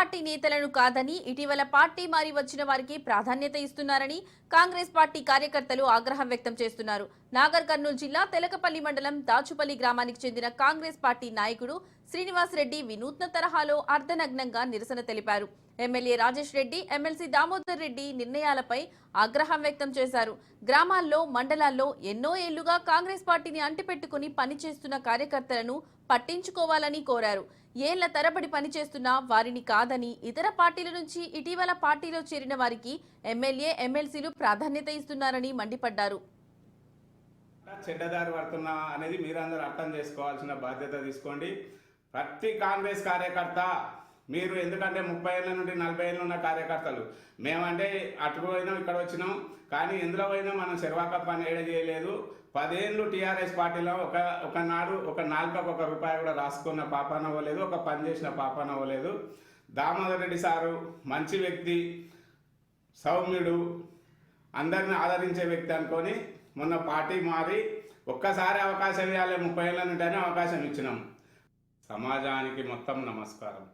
Party నేతలను కాదని ఇటీవల పార్టీ మారి వచ్చిన వారికి ప్రాధాన్యత ఇస్తున్నారని కాంగ్రెస్ పార్టీ కార్యకర్తలు ఆగ్రహం వ్యక్తం చేస్తున్నారు. నాగర్ కర్నూలు జిల్లా తెలకపల్లి మండలం దాచుపల్లి గ్రామానికి చెందిన కాంగ్రెస్ పార్టీ నాయకుడు శ్రీనివాస్ రెడ్డి వినూత్న తరహాలో అర్ధనగ్నంగా నిరసన తెలిపారు. ఎమ్మెల్యే రాజేష్ రెడ్డి, ఎమ్మెల్సీ దామోదర్ రెడ్డి నిర్ణయాలపై ఆగ్రహం వ్యక్తం చేశారు. గ్రామాల్లో, మండలాల్లో ఎన్నో ఏళ్లుగా కాంగ్రెస్ పార్టీని అంటిపెట్టుకుని పనిచేస్తున్న కార్యకర్తలను పట్టించుకోవాలని కోరారు. ఏళ్ల తరబడి పనిచేస్తున్నా వారిని కాదని ఇతర పార్టీల నుంచి ఇటీవల పార్టీలో చేరిన వారికి ఎమ్మెల్యే, ఎమ్మెల్సీలు ప్రాధాన్యత ఇస్తున్నారని మండిపడ్డారు. చెడ్డదారి పడుతున్నా అనేది మీరందరూ అర్థం చేసుకోవాల్సిన బాధ్యత తీసుకోండి. ప్రతి కాంగ్రెస్ కార్యకర్త మీరు, ఎందుకంటే 30 ఏళ్ళ నుండి 40 ఏళ్ళు ఉన్న కార్యకర్తలు మేమంటే అటు పోయినాం, ఇక్కడ వచ్చినాం, కానీ ఎందులో పోయినా మనం చెరవాక పని ఏడ చేయలేదు. 10 ఏళ్ళు టీఆర్ఎస్ పార్టీలో ఒకనాడు ఒక నాలుకకు ₹1 కూడా రాసుకున్న పాపాన అవ్వలేదు, ఒక పని చేసిన పాపాన అవ్వలేదు. దామోదర్ రెడ్డి సారు మంచి వ్యక్తి, సౌమ్యుడు, అందరిని ఆదరించే వ్యక్తి అనుకొని మొన్న పార్టీ మారి ఒక్కసారి అవకాశం ఇవ్వాలి, 30 ఏళ్ళ నుండి అవకాశం ఇచ్చినాం. సమాజానికి మొత్తం నమస్కారం.